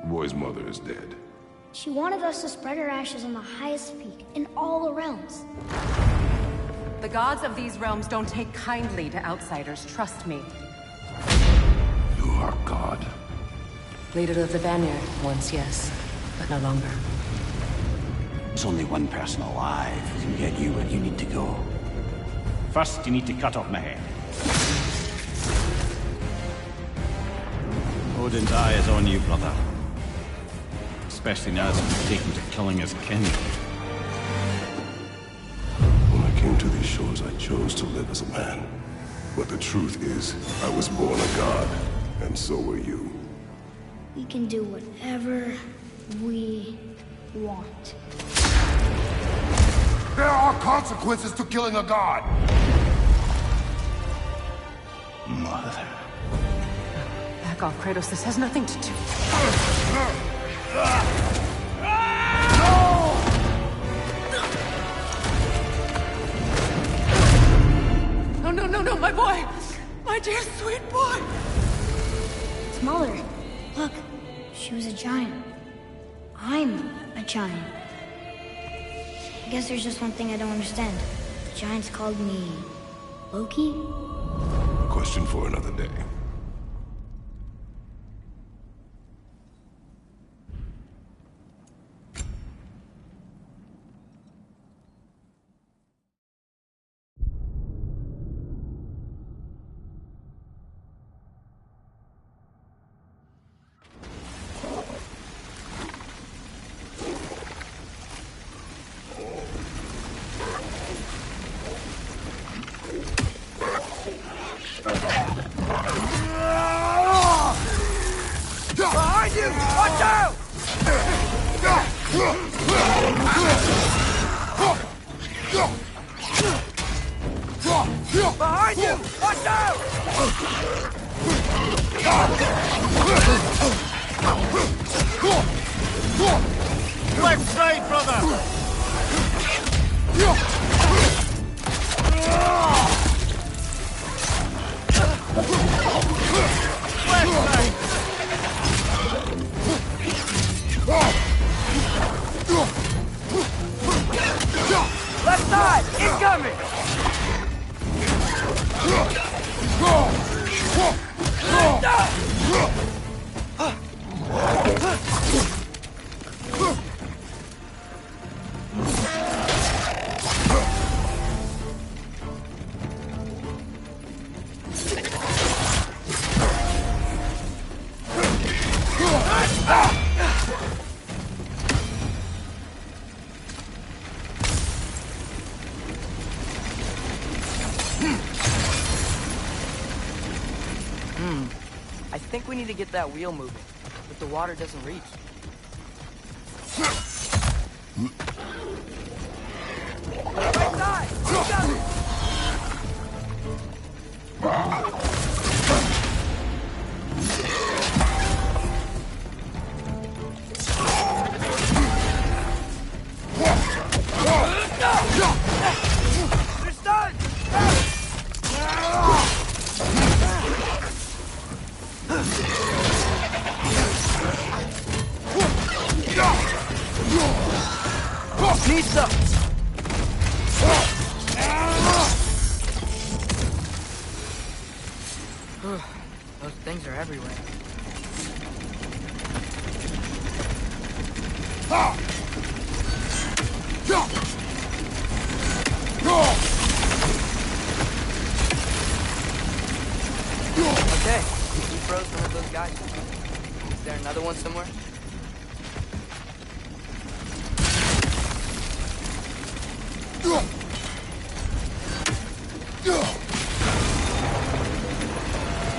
boy's mother is dead. She wanted us to spread her ashes on the highest peak in all the realms. The gods of these realms don't take kindly to outsiders, trust me. You are God. Leader of the Vanguard, once yes, but no longer. There's only one person alive who can get you where you need to go. First, you need to cut off my head. Odin's eye is on you, brother. Especially now that you've taken to killing his kin. When I came to these shores, I chose to live as a man. But the truth is, I was born a god, and so were you. We can do whatever we want. There are consequences to killing a god! Mother. Back off, Kratos. This has nothing to do... No, my boy! My dear, sweet boy! It's Mother. Look, she was a giant. I'm a giant. I guess there's just one thing I don't understand. The giants called me... Loki? Question for another day. Behind you! Watch out! Behind you! Watch out! Left side, brother! Left side! Left side! Incoming! I think we need to get that wheel moving, but the water doesn't reach. Right side! Incoming! They're stunned! Need some! Those things are everywhere. Okay, he froze one of those guys. Is there another one somewhere?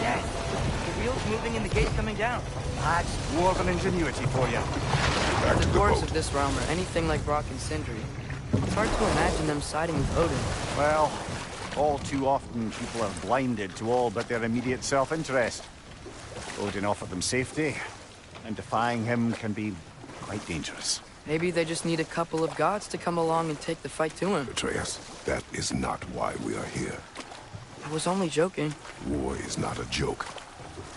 Yes, the wheel's moving and the gate's coming down. That's dwarven ingenuity for you. Back The to the dwarves boat. of this realm are anything like Brock and Sindri. It's hard to imagine them siding with Odin. Well, all too often people are blinded to all but their immediate self-interest. Odin offered them safety, and defying him can be quite dangerous. Maybe they just need a couple of gods to come along and take the fight to him. Atreus, that is not why we are here. I was only joking. War is not a joke,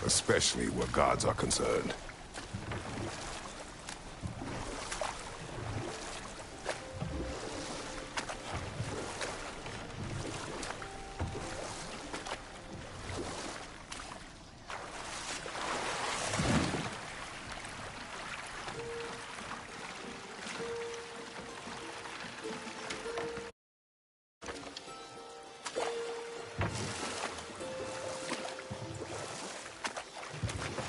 especially where gods are concerned.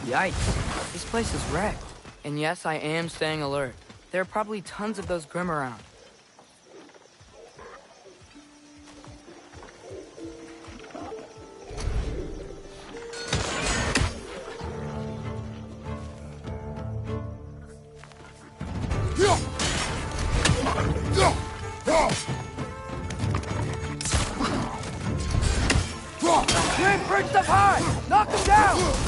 Yikes. This place is wrecked. And yes, I am staying alert. There are probably tons of those Grim around. Grim, perched up high! Knock him down!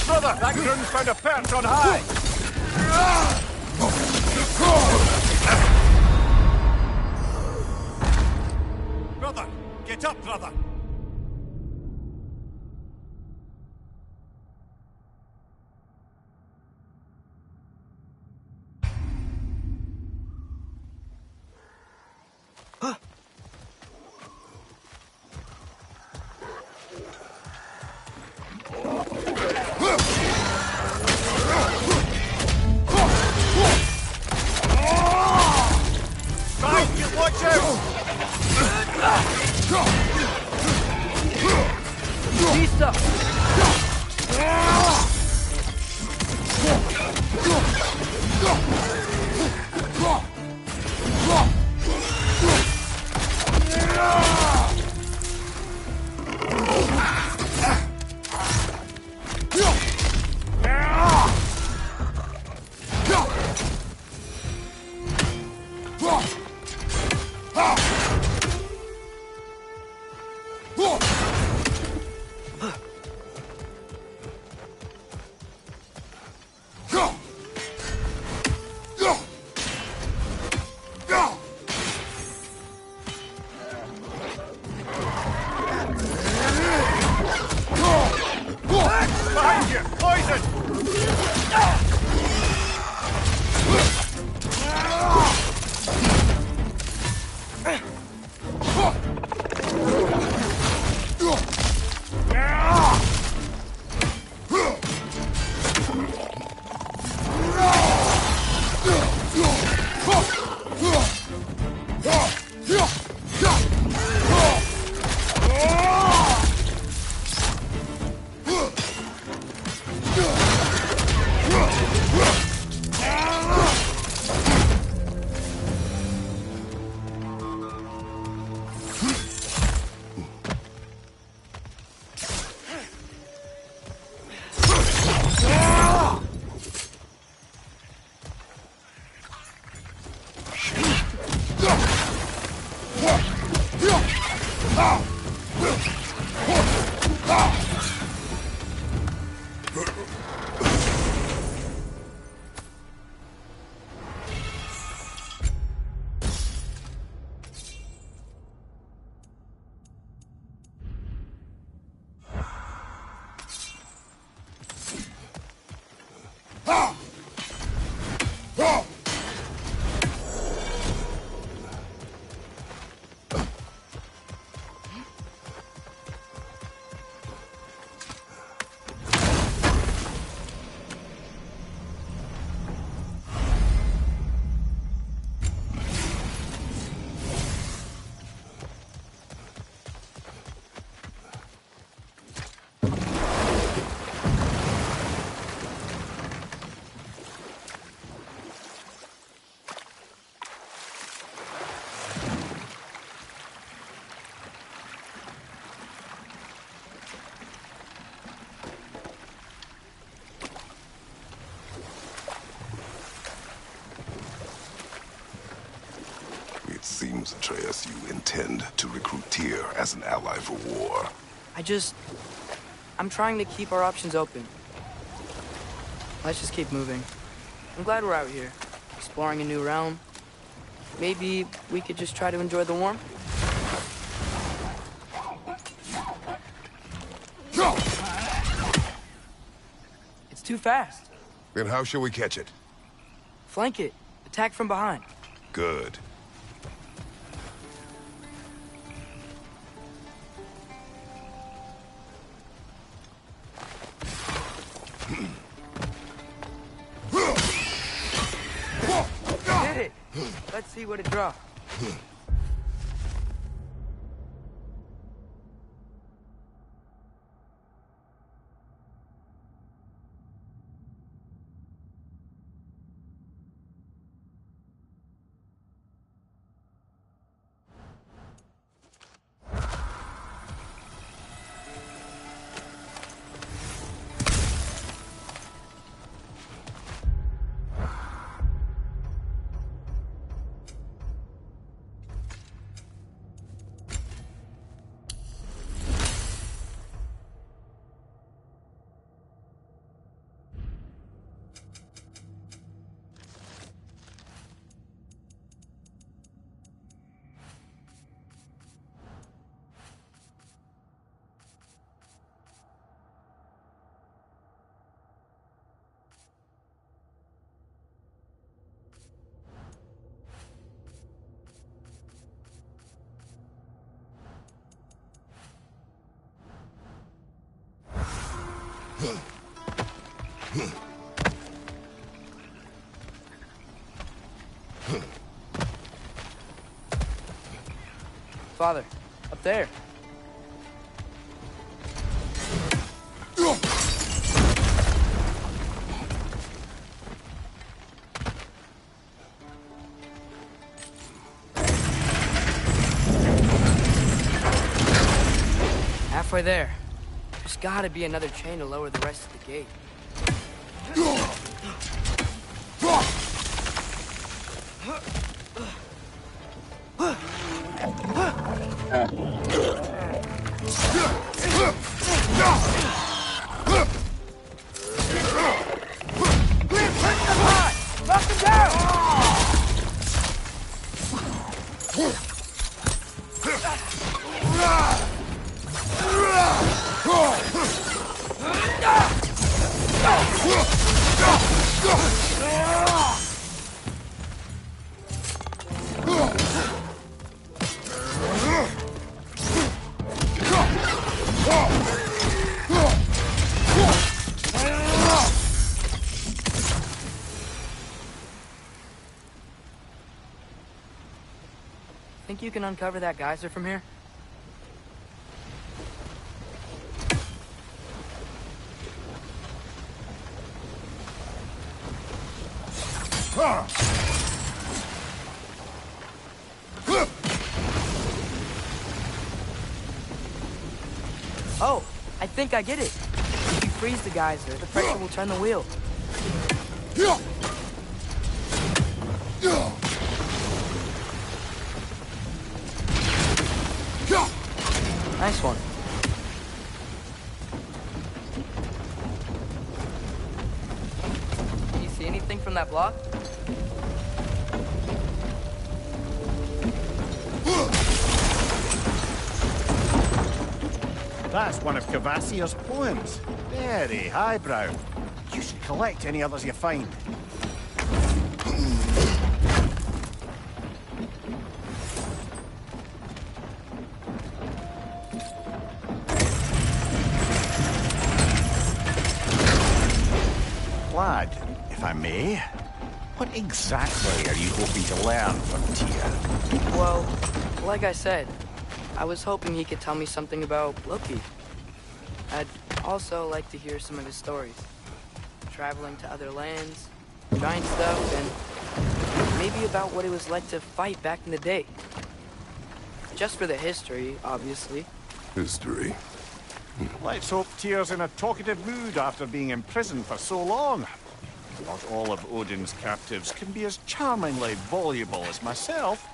Brother, that goon's found a perch on high! Brother! Get up, brother! Watch out! Vista! Behind you! Poison! It seems, Atreus, you intend to recruit Tyr as an ally for war. I'm trying to keep our options open. Let's just keep moving. I'm glad we're out here, exploring a new realm. Maybe we could just try to enjoy the warmth? It's too fast. Then how shall we catch it? Flank it. Attack from behind. Good. Did it! Let's see what it draws. Father, up there. Halfway there. There's gotta be another chain to lower the rest of the gate. Think you can uncover that geyser from here? Oh, I think I get it. If you freeze the geyser, the pressure will turn the wheel. Nice one. Can you see anything from that block? That's one of Cavassier's poems. Very highbrow. You should collect any others you find. Lad, if I may, what exactly are you hoping to learn from Tyr? Well, like I said, I was hoping he could tell me something about Loki. I'd also like to hear some of his stories. Traveling to other lands, giant stuff, and maybe about what it was like to fight back in the day. Just for the history, obviously. History. Let's hope Tyr's in a talkative mood after being imprisoned for so long. Not all of Odin's captives can be as charmingly voluble as myself.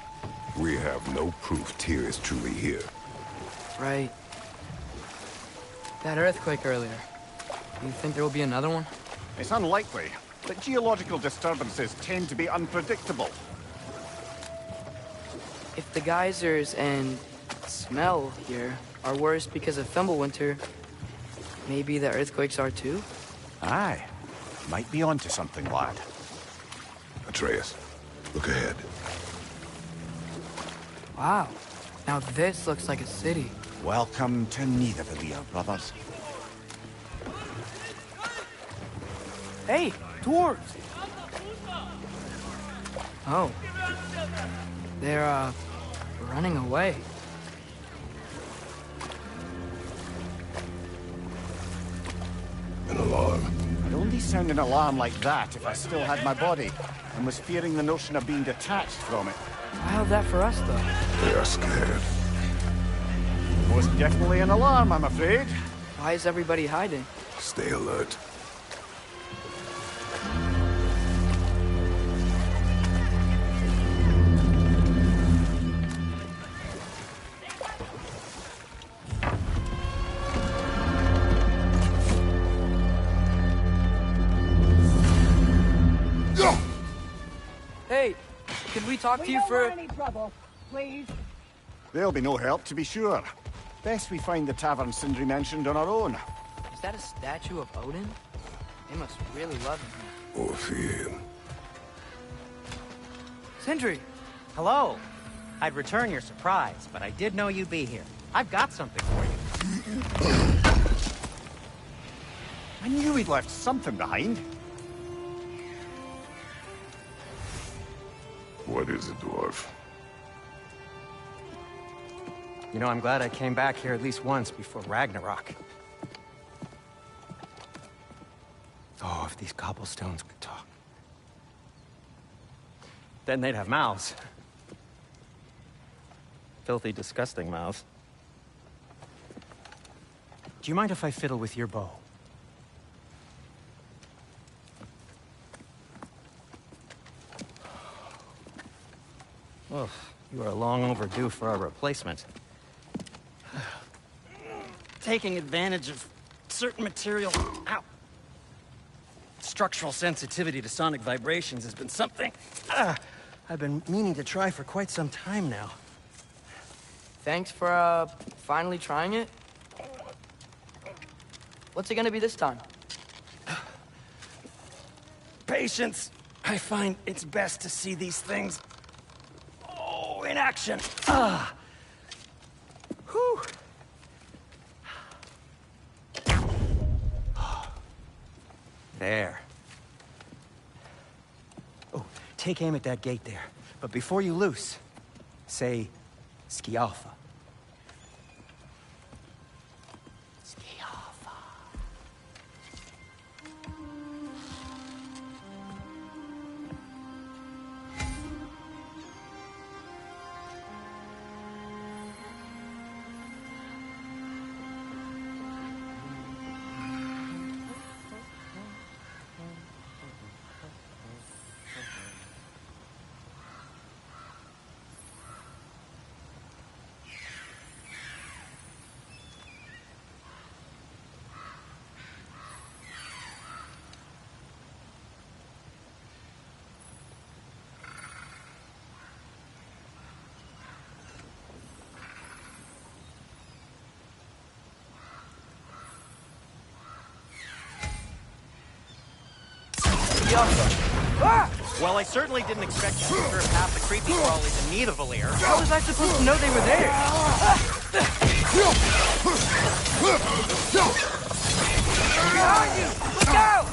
We have no proof Tyr is truly here. Right. That earthquake earlier. Do you think there will be another one? It's unlikely, but geological disturbances tend to be unpredictable. If the geysers and smell here are worse because of Fimbulwinter, maybe the earthquakes are too? Aye. Might be onto something, lad. Atreus, look ahead. Wow. Now this looks like a city. Welcome to Nidavellir, brothers. Hey, dwarves! Oh. They're, running away. An alarm. I'd only sound an alarm like that if I still had my body, and was fearing the notion of being detached from it. How's that for us, though? They are scared. Most definitely an alarm, I'm afraid. Why is everybody hiding? Stay alert. Hey, could we talk to you for... any trouble, please. There'll be no help, to be sure. Best we find the tavern Sindri mentioned on our own. Is that a statue of Odin? They must really love him. Or fear him. Sindri! Hello. I'd return your surprise, but I did know you'd be here. I've got something for you. I knew he'd left something behind. What is it, dwarf? You know, I'm glad I came back here at least once before Ragnarok. Oh, if these cobblestones could talk. Then they'd have mouths. Filthy, disgusting mouths. Do you mind if I fiddle with your bow? Oh, you are long overdue for a replacement. Taking advantage of certain material... Ow! Structural sensitivity to sonic vibrations has been something I've been meaning to try for quite some time now. Thanks for, finally trying it. What's it gonna be this time? Patience. I find it's best to see these things... Oh, in action. Whew. There. Oh, take aim at that gate there. But before you loose, say, Skialfa. Skialfa. Well, I certainly didn't expect you to serve half the creepy crawlies in Nidavellir. How was I supposed to know they were there? Behind you! Look out!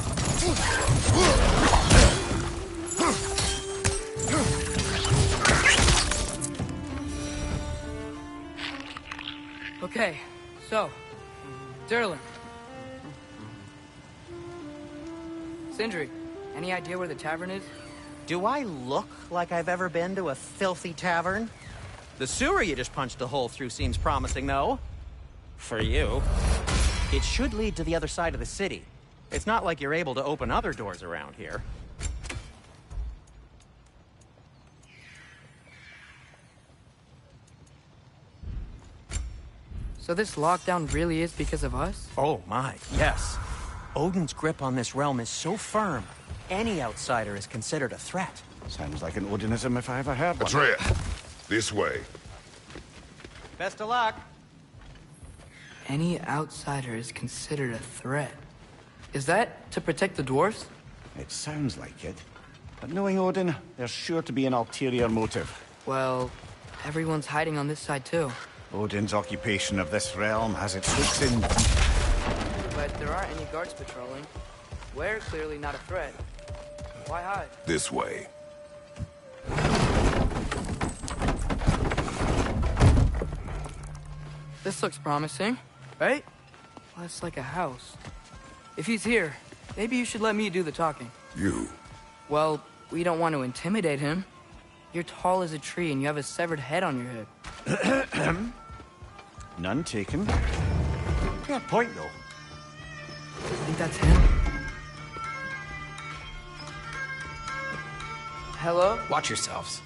Okay, so, Durlin. Sindri, any idea where the tavern is? Do I look like I've ever been to a filthy tavern? The sewer you just punched a hole through seems promising, though. For you. It should lead to the other side of the city. It's not like you're able to open other doors around here. So this lockdown really is because of us? Oh my, yes. Odin's grip on this realm is so firm, any outsider is considered a threat. Sounds like an Odinism if I ever heard one. Atreya, this way. Best of luck. Any outsider is considered a threat. Is that to protect the dwarves? It sounds like it. But knowing Odin, there's sure to be an ulterior motive. Well, everyone's hiding on this side too. Odin's occupation of this realm has its hooks in. But there aren't any guards patrolling. We're clearly not a threat. Why hide? This way. This looks promising, right? Well, it's like a house. If he's here, maybe you should let me do the talking. You. Well, we don't want to intimidate him. You're tall as a tree and you have a severed head on your head. None taken. Fair point, though. Think that's him? Hello? Watch yourselves.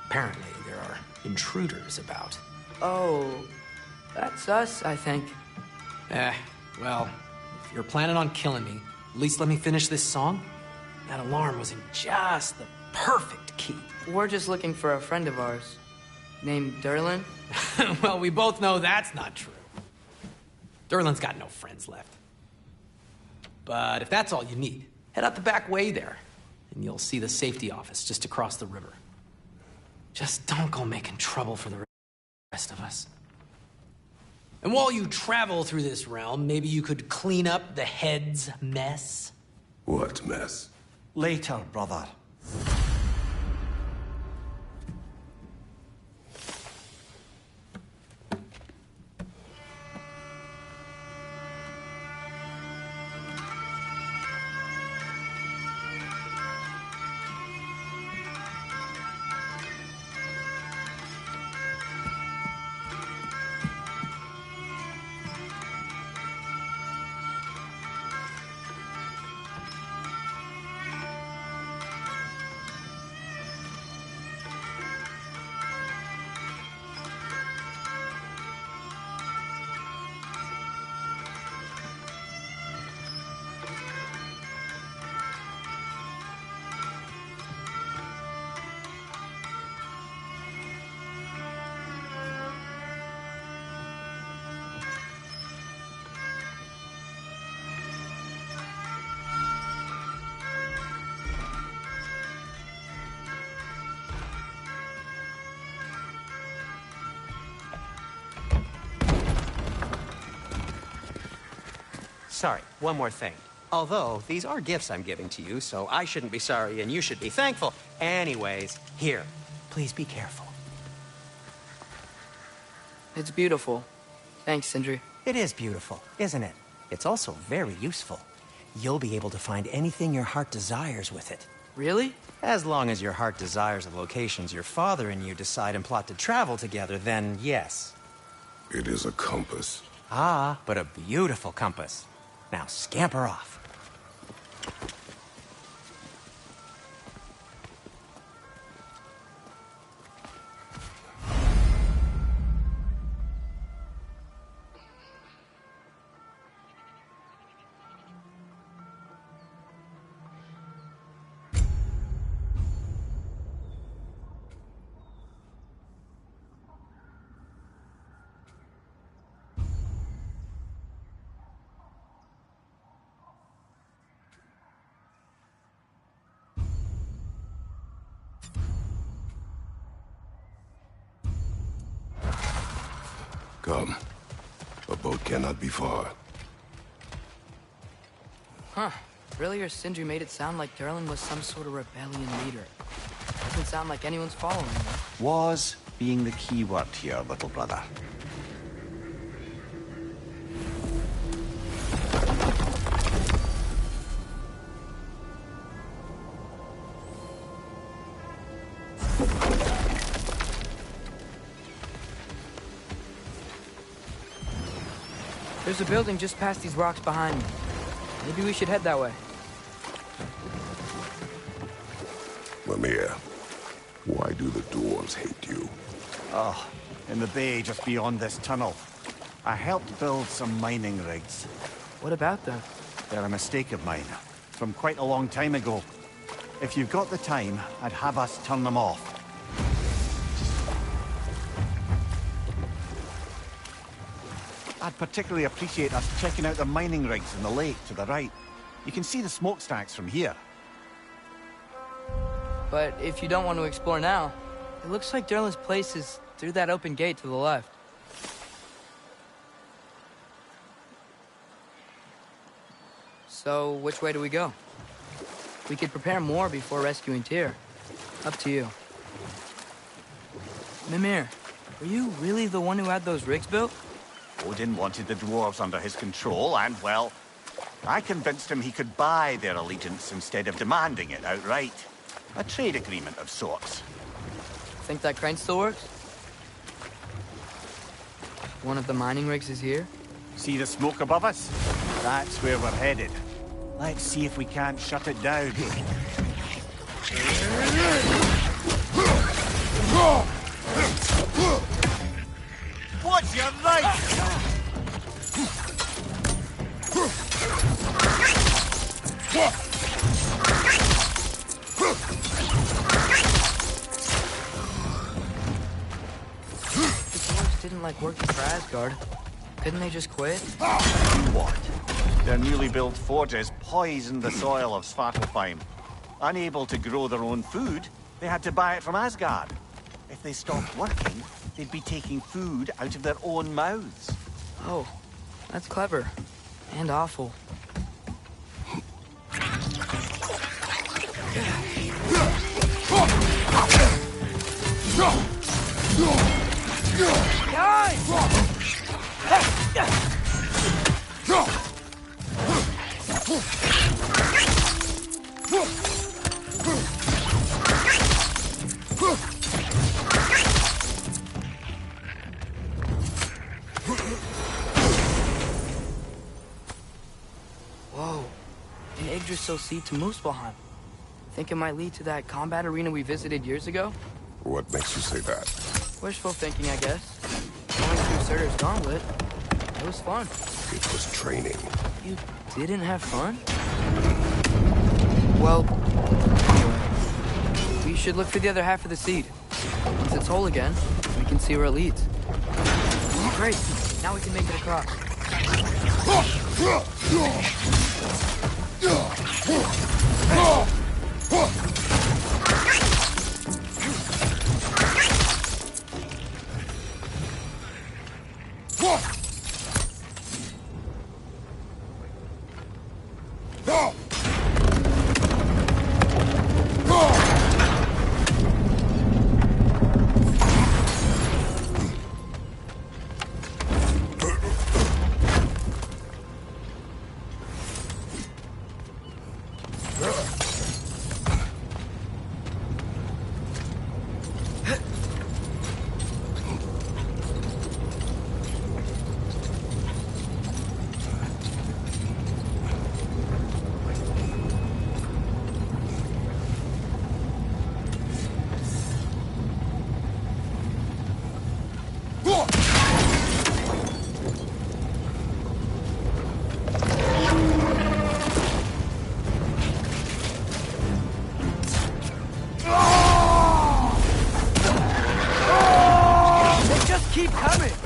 Apparently, there are intruders about. Oh, that's us, I think. Well, if you're planning on killing me, at least let me finish this song. That alarm was in just the perfect key. We're just looking for a friend of ours, named Durlin. Well, we both know that's not true. Durlin's got no friends left. But if that's all you need, head out the back way there, and you'll see the safety office just across the river. Just don't go making trouble for the rest of us. And while you travel through this realm, maybe you could clean up the head's mess? What mess? Later, brother. Sorry, one more thing. Although, these are gifts I'm giving to you, so I shouldn't be sorry and you should be thankful. Anyways, here, please be careful. It's beautiful. Thanks, Sindri. It is beautiful, isn't it? It's also very useful. You'll be able to find anything your heart desires with it. Really? As long as your heart desires the locations your father and you decide and plot to travel together, then yes. It is a compass. Ah, but a beautiful compass. Now scamper off. come. A boat cannot be far. Huh. Earlier, Sindri made it sound like Durlin was some sort of rebellion leader. Doesn't sound like anyone's following him. Was being the key word here, little brother. There's a building just past these rocks behind me. Maybe we should head that way. Mimir, why do the dwarves hate you? Oh, in the bay just beyond this tunnel. I helped build some mining rigs. What about them? They're a mistake of mine, from quite a long time ago. If you've got the time, I'd have us turn them off. I'd particularly appreciate us checking out the mining rigs in the lake to the right. You can see the smokestacks from here. But if you don't want to explore now, it looks like Durlin's place is through that open gate to the left. So, which way do we go? We could prepare more before rescuing Tyr. Up to you. Mimir, were you really the one who had those rigs built? Odin wanted the dwarves under his control, and, well, I convinced him he could buy their allegiance instead of demanding it outright. A trade agreement of sorts. Think that crane still works? One of the mining rigs is here? See the smoke above us? That's where we're headed. Let's see if we can't shut it down. What's your right? The dwarves didn't like working for Asgard. Couldn't they just quit? What? Their newly built forges poisoned the soil of Svartalfheim. Unable to grow their own food, they had to buy it from Asgard. If they stopped working, they'd be taking food out of their own mouths. Oh, that's clever. And awful. Whoa, an Yggdrasil seed to Muspelheim. Think it might lead to that combat arena we visited years ago? What makes you say that? Wishful thinking, I guess. Going through Surtur's gauntlet. It was fun. It was training. You didn't have fun? Well, anyway. We should look for the other half of the seed. Once it's whole again, we can see where it leads. Great. Now we can make it across.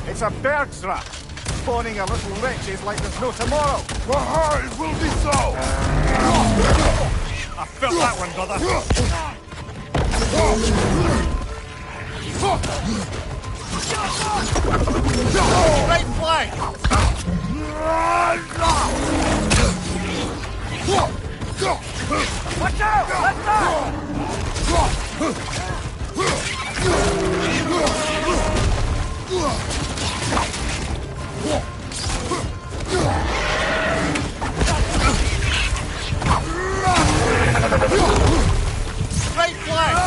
It's a bird's rat, spawning a little wretches like there's no tomorrow. For her, it will be so! I felt that one, brother. Right flank! Watch out! Left side! Right flank!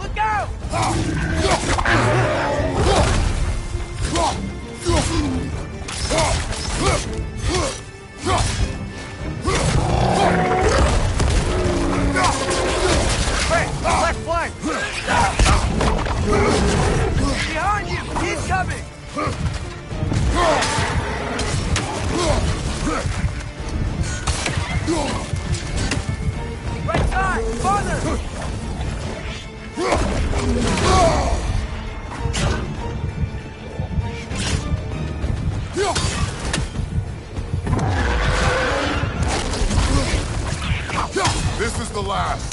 Look out! Hey, left flank! Behind you! He's coming! Right side! Farther! This is the last.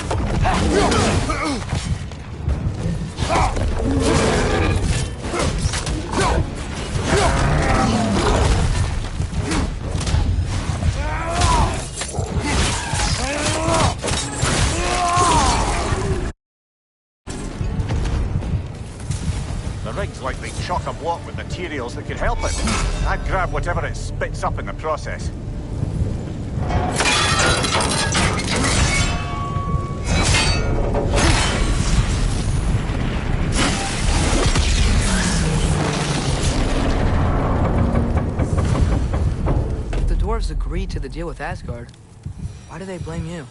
The rig's likely chock-a-block with materials that could help it. I'd grab whatever it spits up in the process. If the dwarves agreed to the deal with Asgard, why do they blame you?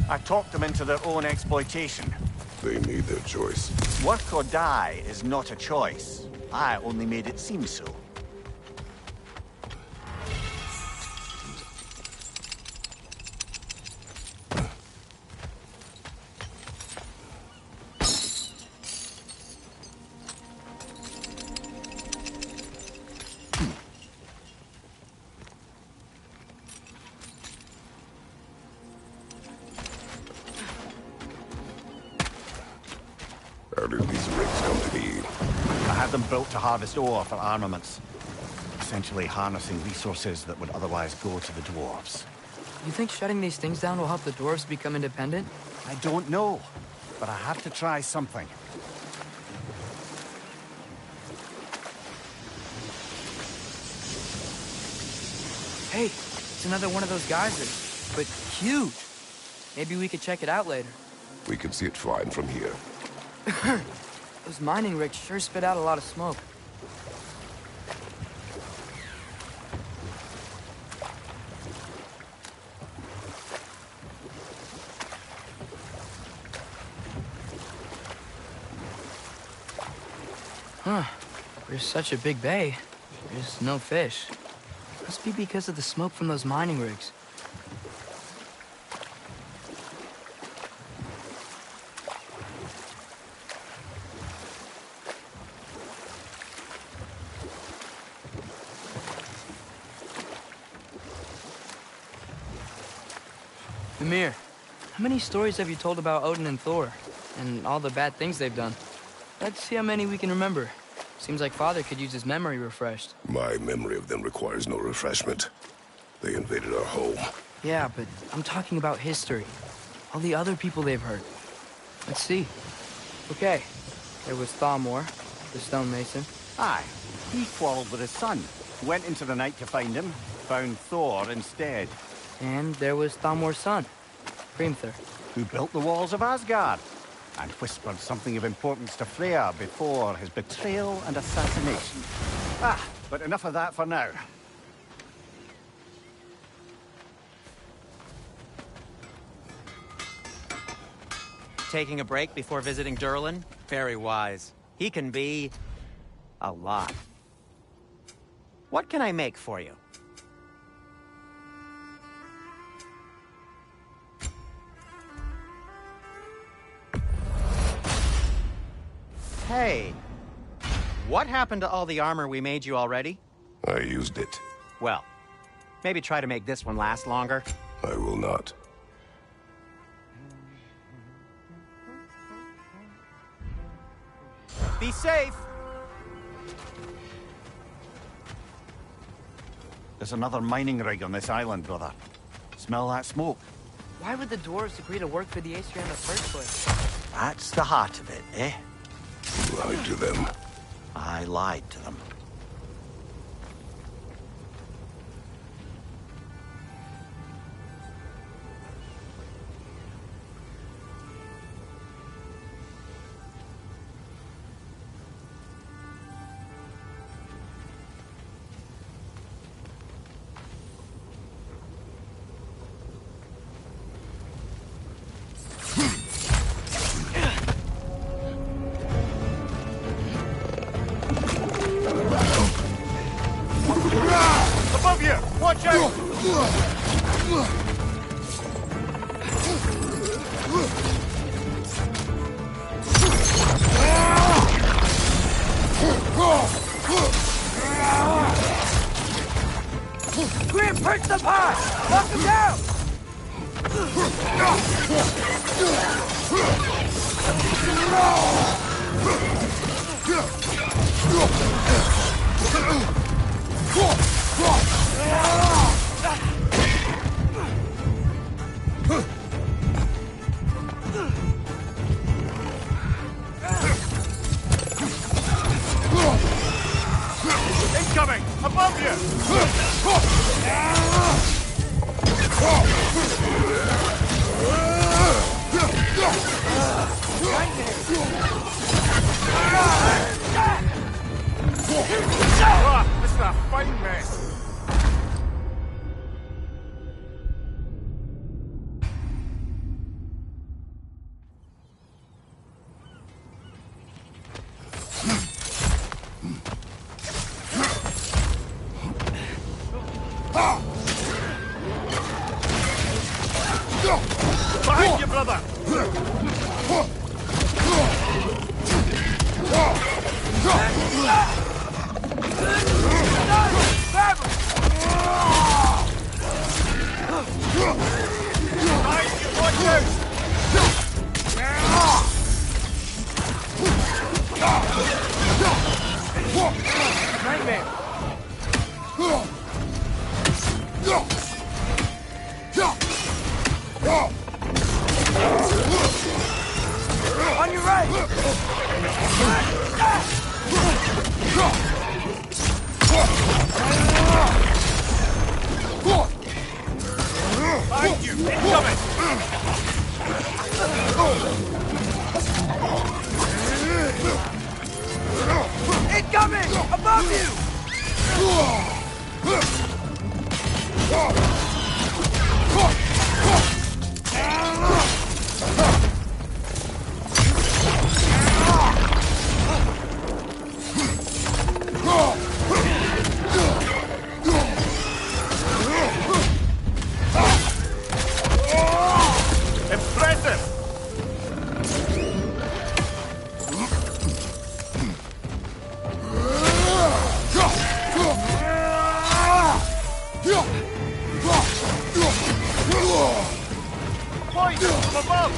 I talked them into their own exploitation. They made their choice. Work or die is not a choice. I only made it seem so. How did these rigs come to be? I had them built to harvest ore for armaments. Essentially harnessing resources that would otherwise go to the dwarves. You think shutting these things down will help the dwarves become independent? I don't know, but I had to try something. Hey, it's another one of those geysers, but huge. Maybe we could check it out later. We can see it fine from here. Those mining rigs sure spit out a lot of smoke. Huh. There's such a big bay. There's no fish. Must be because of the smoke from those mining rigs. Mimir, how many stories have you told about Odin and Thor? And all the bad things they've done? Let's see how many we can remember. Seems like Father could use his memory refreshed. My memory of them requires no refreshment. They invaded our home. Yeah, but I'm talking about history. All the other people they've hurt. Let's see. Okay, there was Thamor, the stonemason. Aye, he quarreled with his son. Went into the night to find him, found Thor instead. And there was Thamor's son, Hrimthur. Who built the walls of Asgard, and whispered something of importance to Freya before his betrayal and assassination. But enough of that for now. Taking a break before visiting Durlin? Very wise. He can be... a lot. What can I make for you? Hey, What happened to all the armor we made you already? I used it. Well, maybe try to make this one last longer. I will not. Be safe! There's another mining rig on this island, brother. Smell that smoke? Why would the dwarves agree to work for the Aesir in the first place? That's the heart of it, eh? You lied to them. I lied to them. Above you! Watch out! Grim, perch the pot! Knock him down! Incoming! Above you! This is a fine mess. Behind you, brother! Behind you, watch out! Nightmare! On your right! Behind you! Incoming! Incoming! Above you! Impressive! Point from above!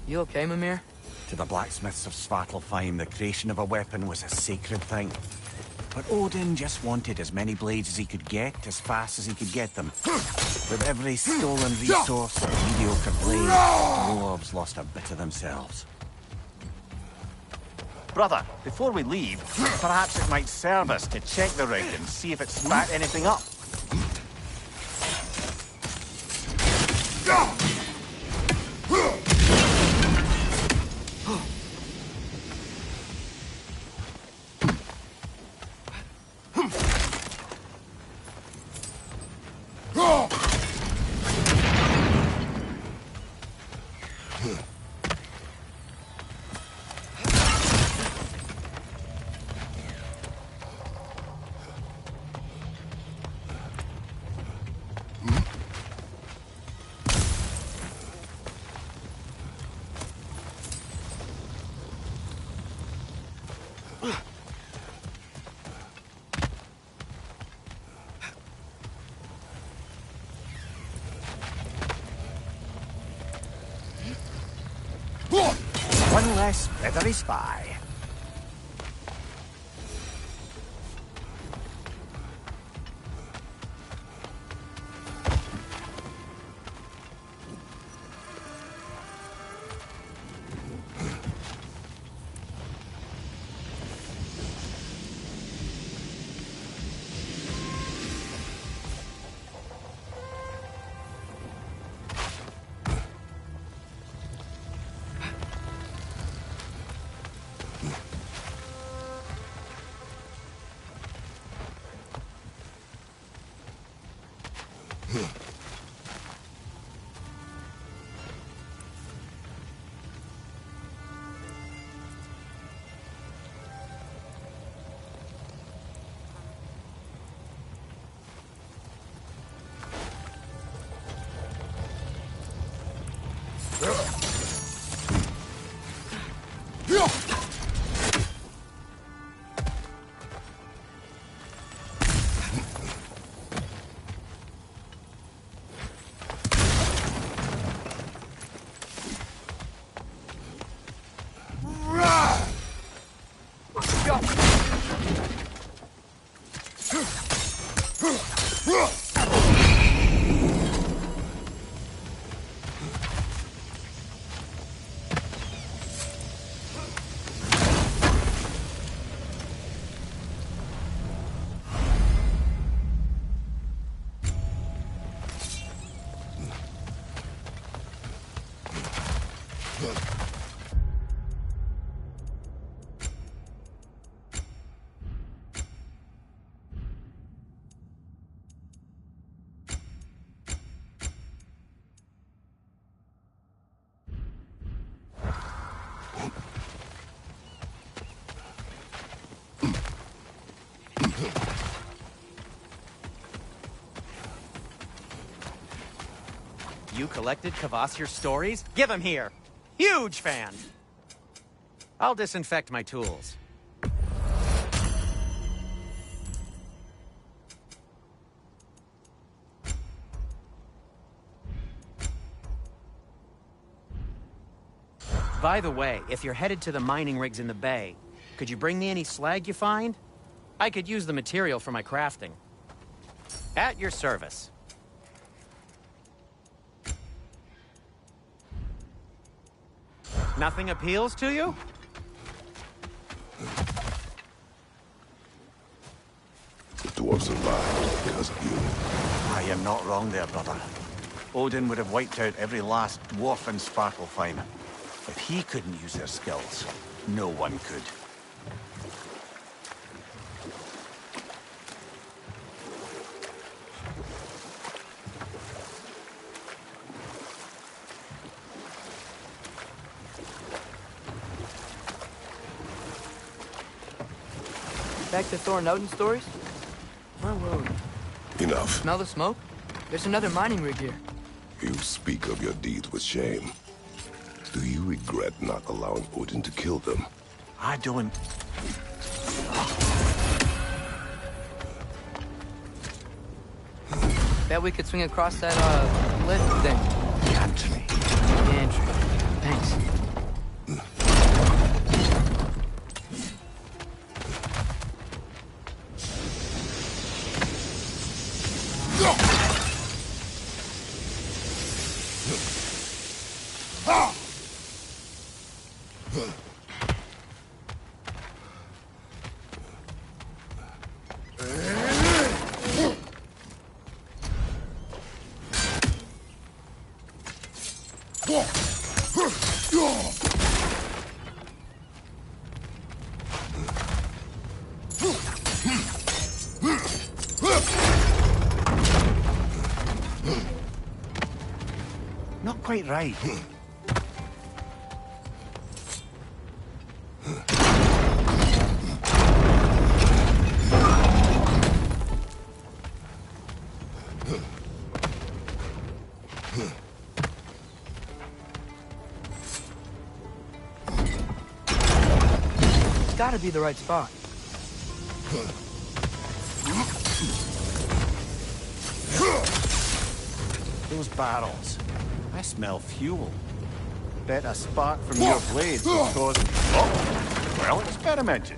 You okay, Mimir? To the blacksmiths of Svartalfheim, the creation of a weapon was a sacred thing. But Odin just wanted as many blades as he could get, as fast as he could get them. With every stolen resource and mediocre blade, the dwarves lost a bit of themselves. Brother, before we leave, perhaps it might serve us to check the rig and see if it spat anything up. One less feathery spy. You collected Kvasir's stories? Give him here! Huge fan! I'll disinfect my tools. By the way, if you're headed to the mining rigs in the bay, could you bring me any slag you find? I could use the material for my crafting. At your service. Nothing appeals to you? The dwarves survived because of you. I am not wrong there, brother. Odin would have wiped out every last dwarf in Svartalfheim. If he couldn't use their skills, no one could. Back to Thor and Odin stories? Where were we? Enough. Smell the smoke? There's another mining rig here. You speak of your deeds with shame. Do you regret not allowing Odin to kill them? I don't... Bet we could swing across that, lift thing. Gantry. Gantry. Thanks. Not quite right. It's gotta be the right spot. Those barrels. I smell fuel. Bet a spark from your blades will cause... Oh, well experimented.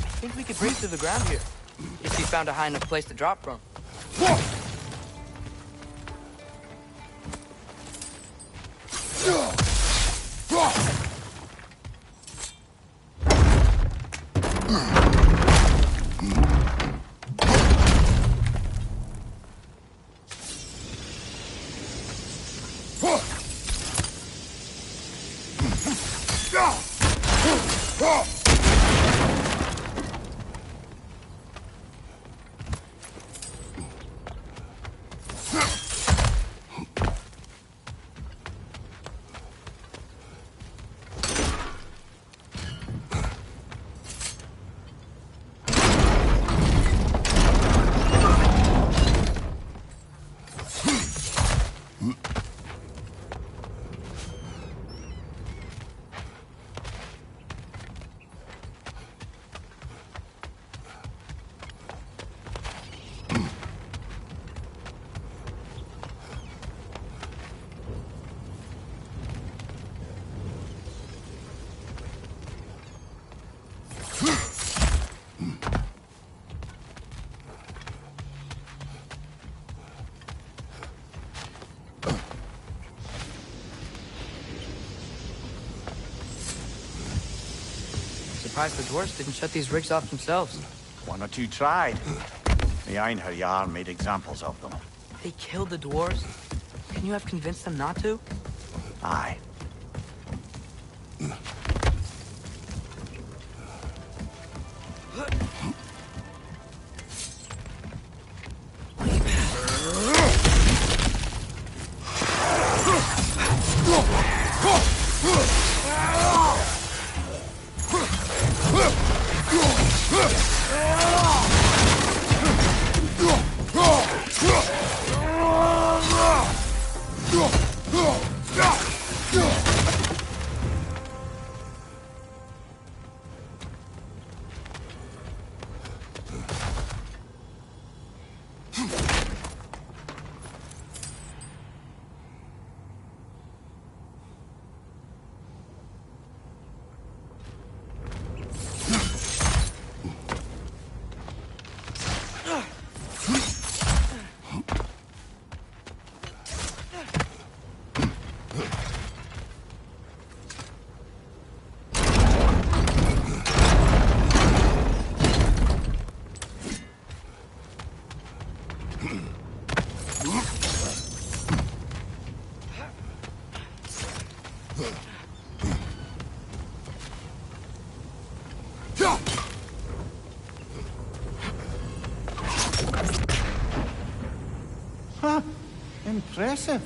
I think we could break through the ground here. If you found a high enough place to drop from. Surprised the dwarves didn't shut these rigs off themselves. One or two tried. The Einherjar made examples of them. They killed the dwarves? Can you have convinced them not to? Aye. Huh. Impressive.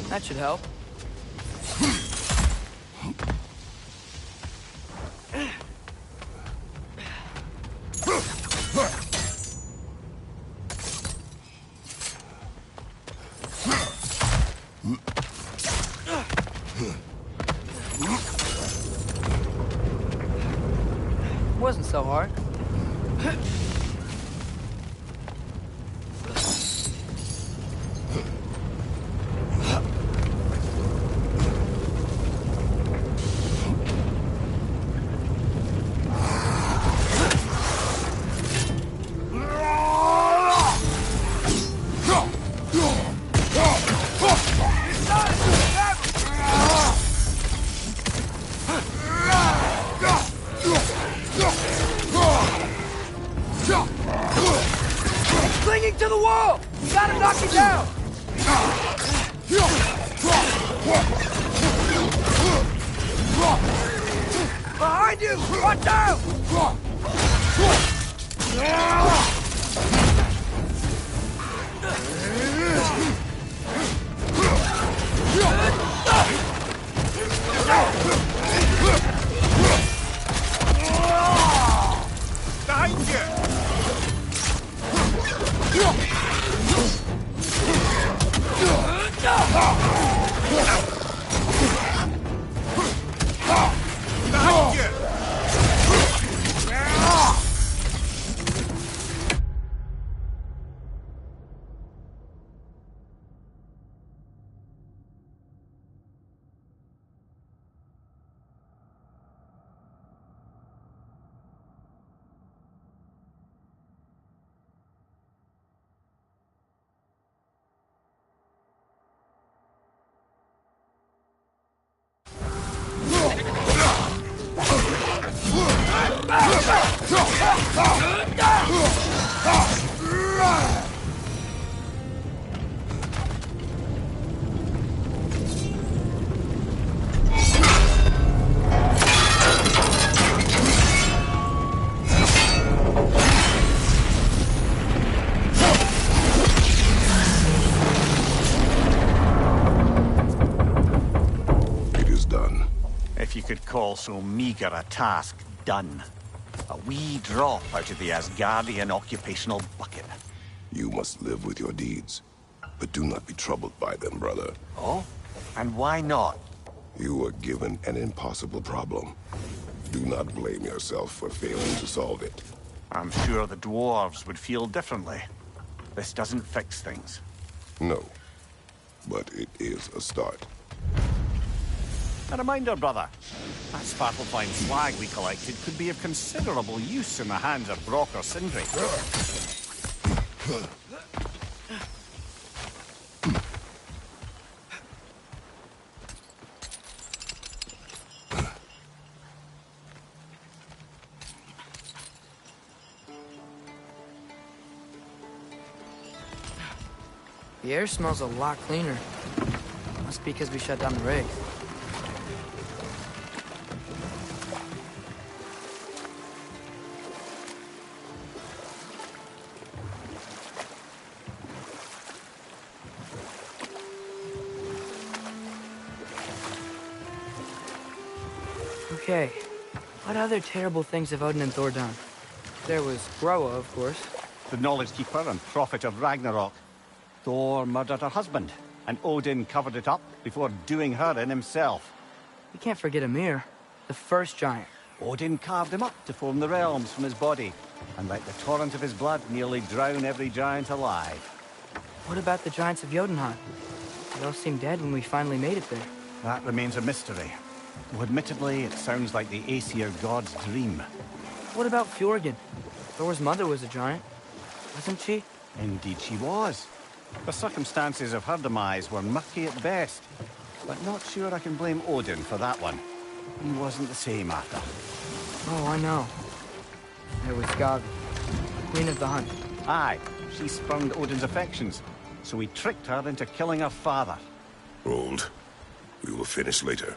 That should help. Wasn't so hard. Clinging to the wall! You gotta knock it down! Behind you! Watch out! Behind you! Behind you! If you could call so meager a task done. A wee drop out of the Asgardian occupational bucket. You must live with your deeds, but do not be troubled by them, brother. Oh? And why not? You were given an impossible problem. Do not blame yourself for failing to solve it. I'm sure the dwarves would feel differently. This doesn't fix things. No, but it is a start. A reminder, brother. That Svartalfheim slag we collected could be of considerable use in the hands of Brock or Sindri. The air smells a lot cleaner. Must be because we shut down the rig. Okay, what other terrible things have Odin and Thor done? There was Groa, of course. the Knowledge Keeper and Prophet of Ragnarok. Thor murdered her husband, and Odin covered it up before doing her in himself. You can't forget Ymir, the first giant. Odin carved him up to form the realms from his body, and let the torrent of his blood nearly drown every giant alive. What about the giants of Jotunheim? They all seemed dead when we finally made it there. That remains a mystery. Though admittedly, it sounds like the Aesir god's dream. What about Fjorgyn? Thor's mother was a giant, wasn't she? Indeed she was. The circumstances of her demise were murky at best, but not sure I can blame Odin for that one. He wasn't the same after. Oh, I know. There was Gavi, Queen of the Hunt. Aye, she spurned Odin's affections, so he tricked her into killing her father. Hold. We will finish later.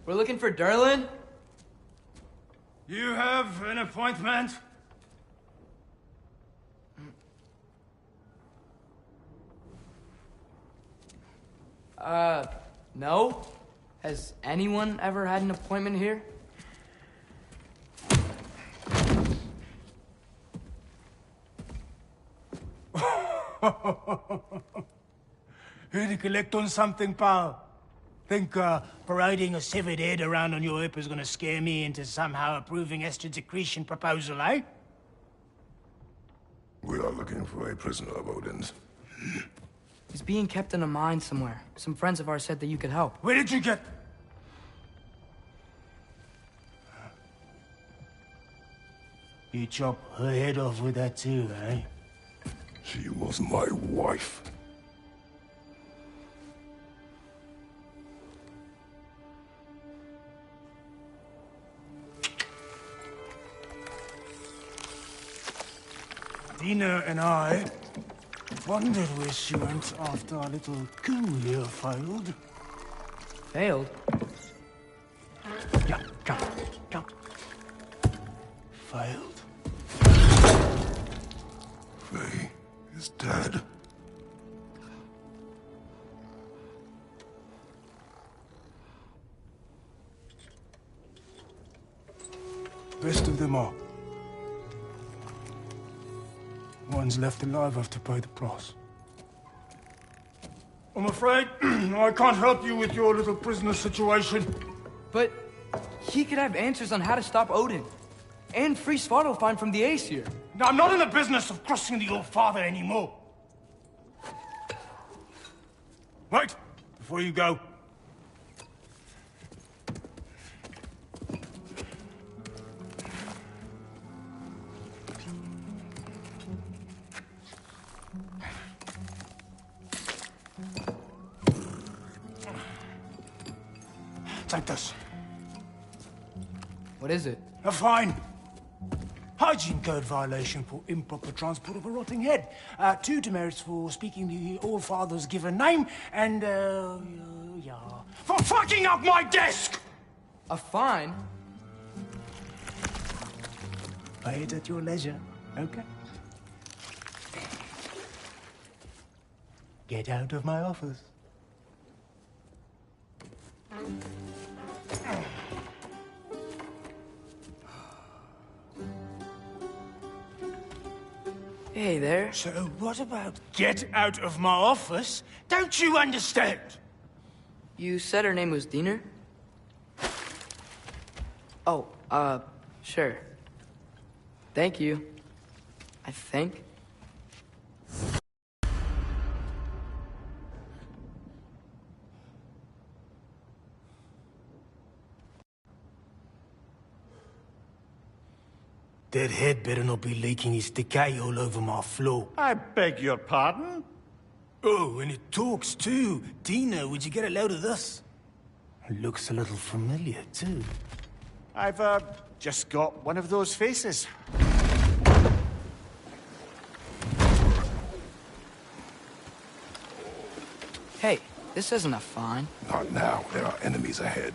We're looking for Durlin? You have an appointment? No? Has anyone ever had an appointment here? Here to collect on something, pal? Think parading a severed head around on your hip is gonna scare me into somehow approving Estrid's accretion proposal, eh? We are looking for a prisoner of Odin's. He's being kept in a mine somewhere. Some friends of ours said that you could help. Where did you get... You chop her head off with that too, eh? She was my wife. Dina and I wondered where she went after our little coup here failed. Failed? Yeah, jump. Failed. Faye is dead. Best of them all. Ones left alive have to pay the price. I'm afraid I can't help you with your little prisoner situation. But he could have answers on how to stop Odin. And free Svartalfheim from the Aesir. Now, I'm not in the business of crossing the old father anymore. Wait, before you go. Take this. What is it? A fine. Hygiene code violation for improper transport of a rotting head. 2 demerits for speaking the All-Father's given name, and, for fucking up my desk! A fine? Pay it at your leisure, okay? Get out of my office. Hey there. So what about get out of my office? Don't you understand? You said her name was Diener? Oh, sure. Thank you. I think. That head better not be leaking his decay all over my floor. I beg your pardon? Oh, and it talks too. Dina, would you get a load of this? It looks a little familiar too. I've, just got one of those faces. Hey, this isn't a fine. Not now. There are enemies ahead.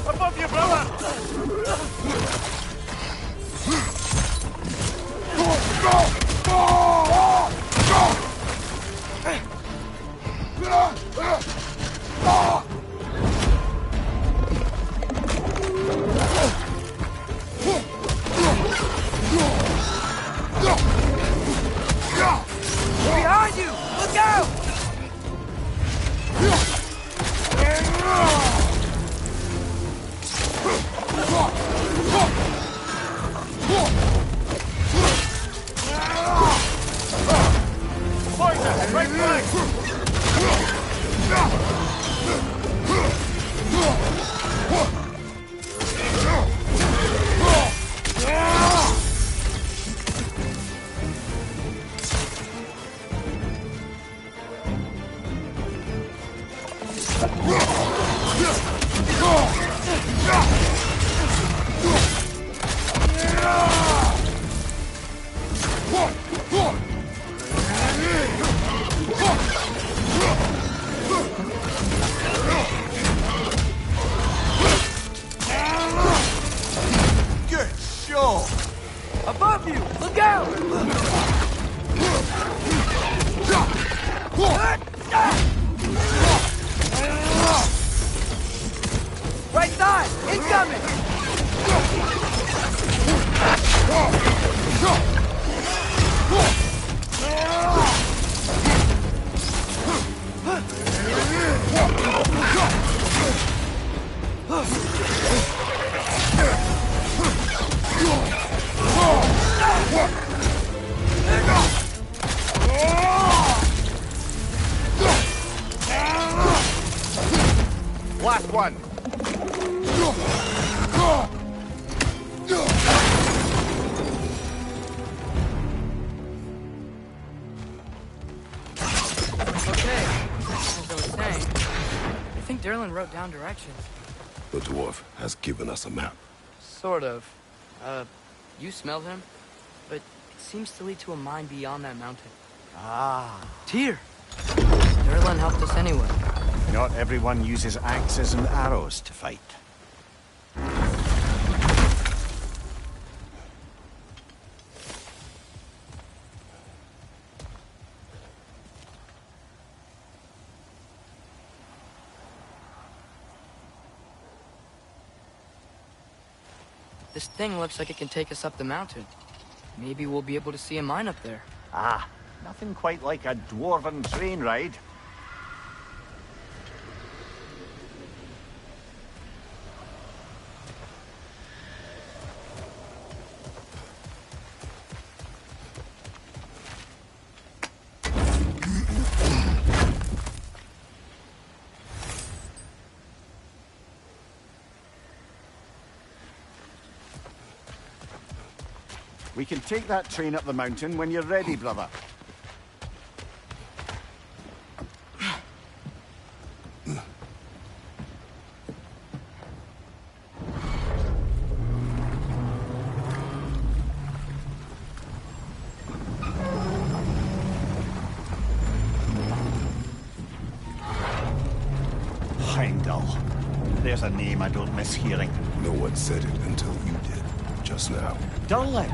Above you, brother! Behind you! Look out! Poison! Right flank! Good show! Above you! Look out! Right side! Incoming! Last one! Okay, as I was saying, I think Derlin wrote down directions. The dwarf has given us a map. Sort of. You smelled him? But it seems to lead to a mine beyond that mountain. Ah. Tyr! Derlin helped us anyway. Not everyone uses axes and arrows to fight. This thing looks like it can take us up the mountain. Maybe we'll be able to see a mine up there. Ah, nothing quite like a dwarven train ride. We can take that train up the mountain when you're ready, brother. Heimdall. There's a name I don't miss hearing. No one said it until you did, just now. Durlin!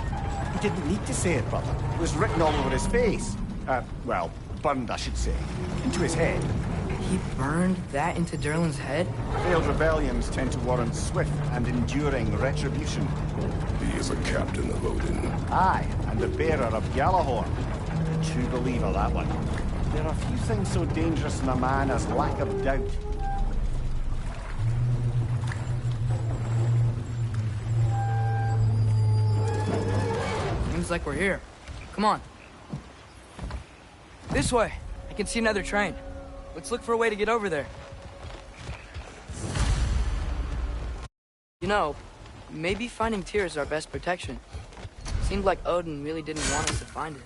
He didn't need to say it, brother. It was written all over his face. Well, burned, I should say. Into his head. He burned that into Derlin's head? Failed rebellions tend to warrant swift and enduring retribution. He is a captain of Odin. Aye, and the bearer of Gjallarhorn. A true believer, that one. There are few things so dangerous in a man as lack of doubt. Seems like we're here. Come on. This way. I can see another train. Let's look for a way to get over there. You know, maybe finding Tyr is our best protection. Seemed like Odin really didn't want us to find her.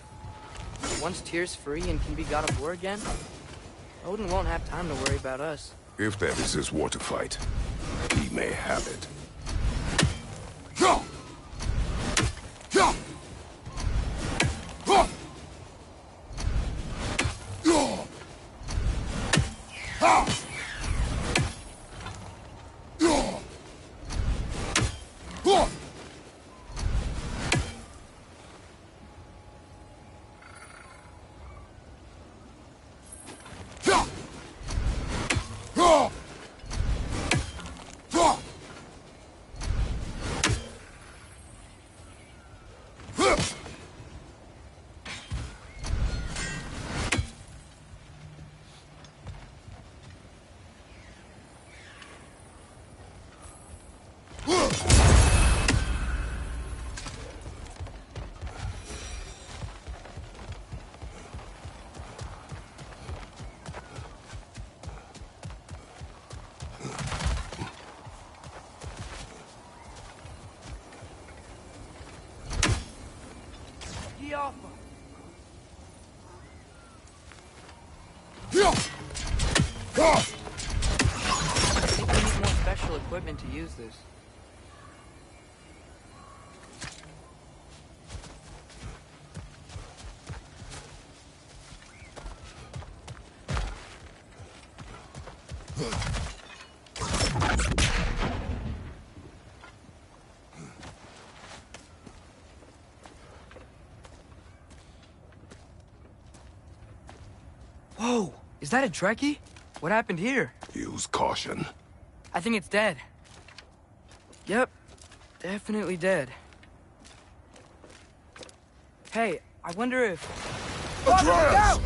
once Tyr's free and can be God of War again, Odin won't have time to worry about us. If that is his war to fight, he may have it. I think we need more special equipment to use this. Whoa! Is that a Trekkie? What happened here? Use caution. I think it's dead. Yep. Definitely dead. Hey, I wonder if... Atreus!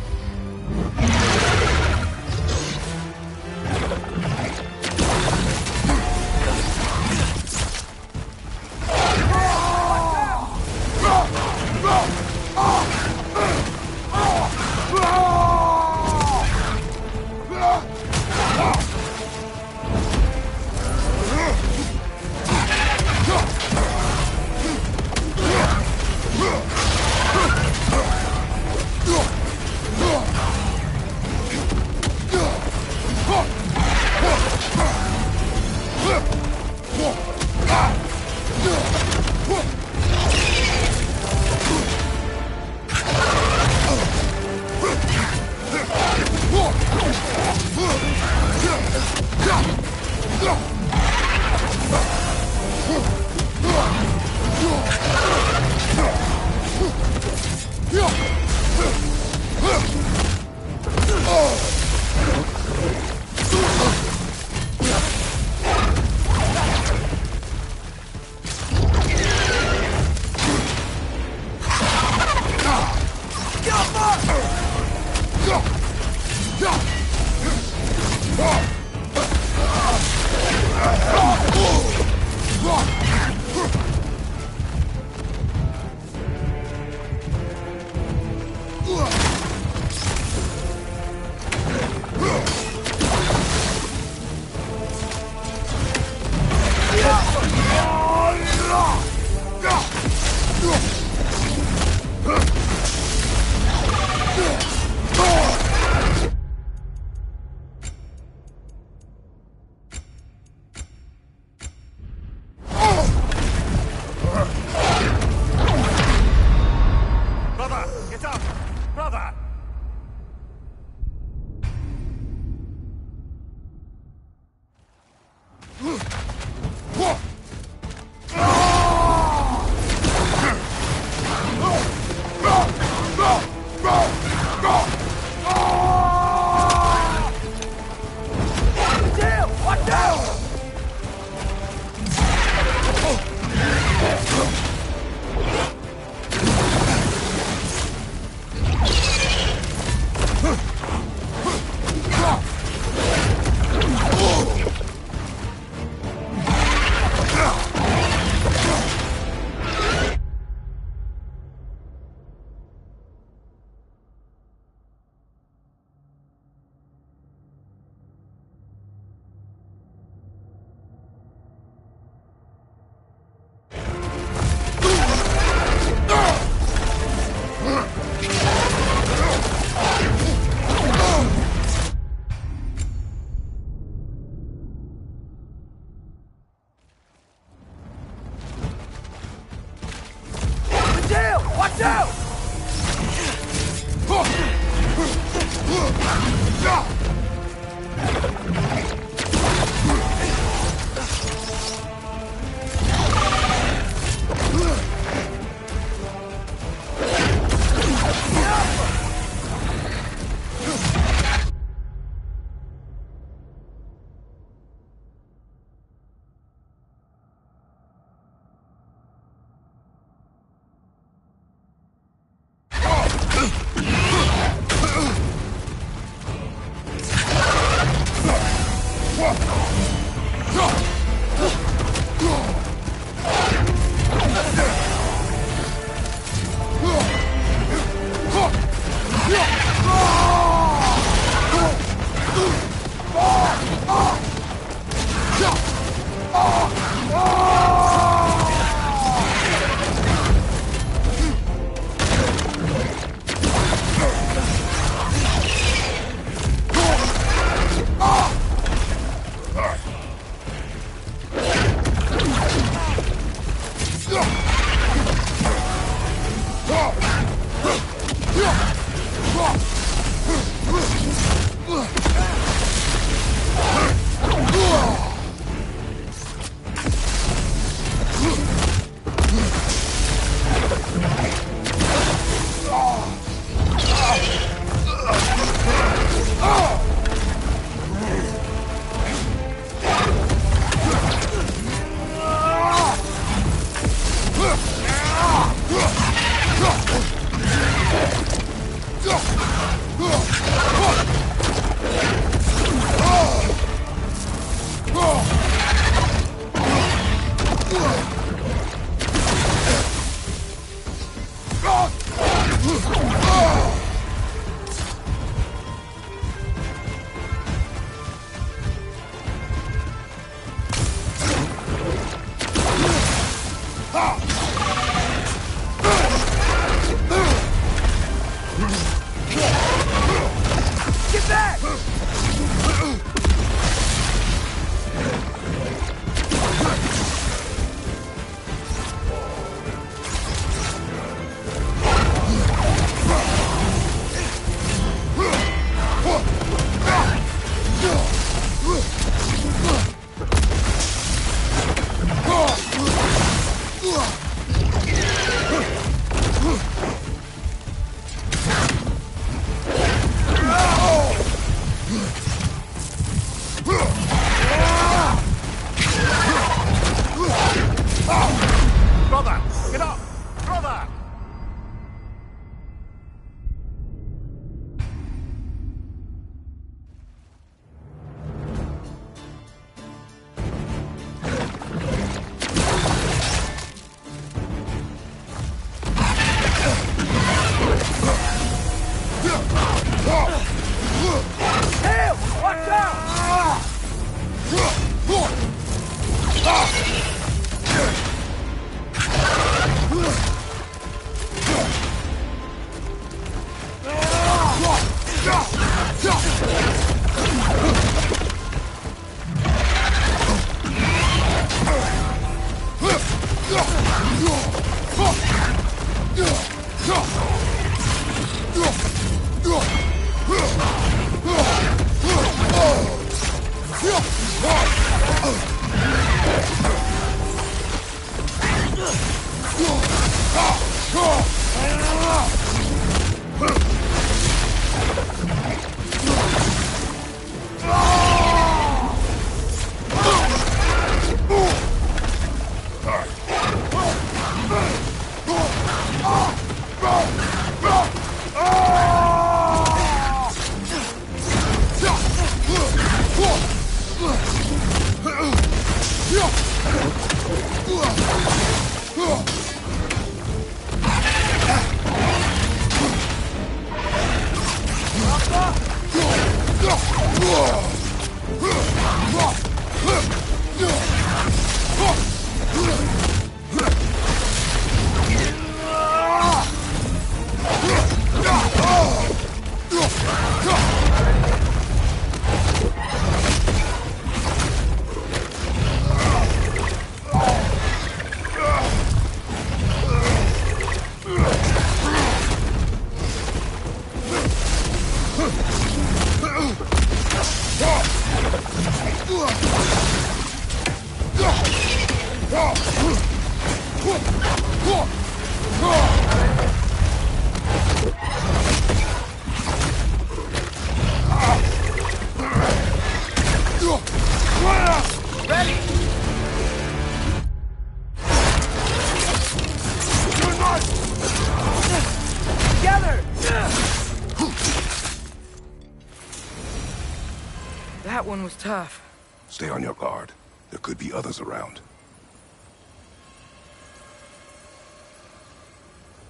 That one was tough. Stay on your guard. There could be others around.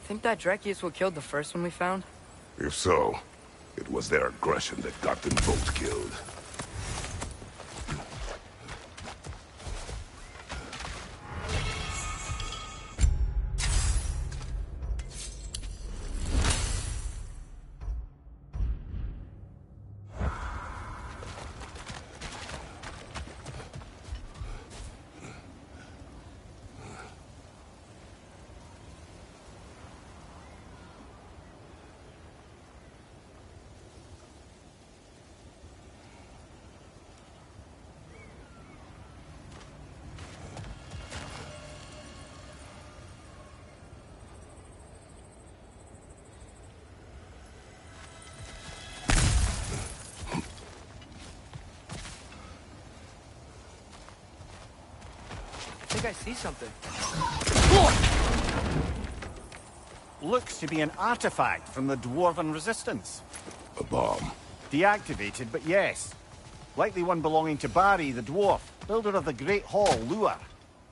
Think that Dreki is what killed the first one we found? If so, it was their aggression that got them both killed. I think I see something. Looks to be an artifact from the Dwarven Resistance. A bomb. Deactivated, but yes. Likely one belonging to Barry, the dwarf, builder of the Great Hall, Lure.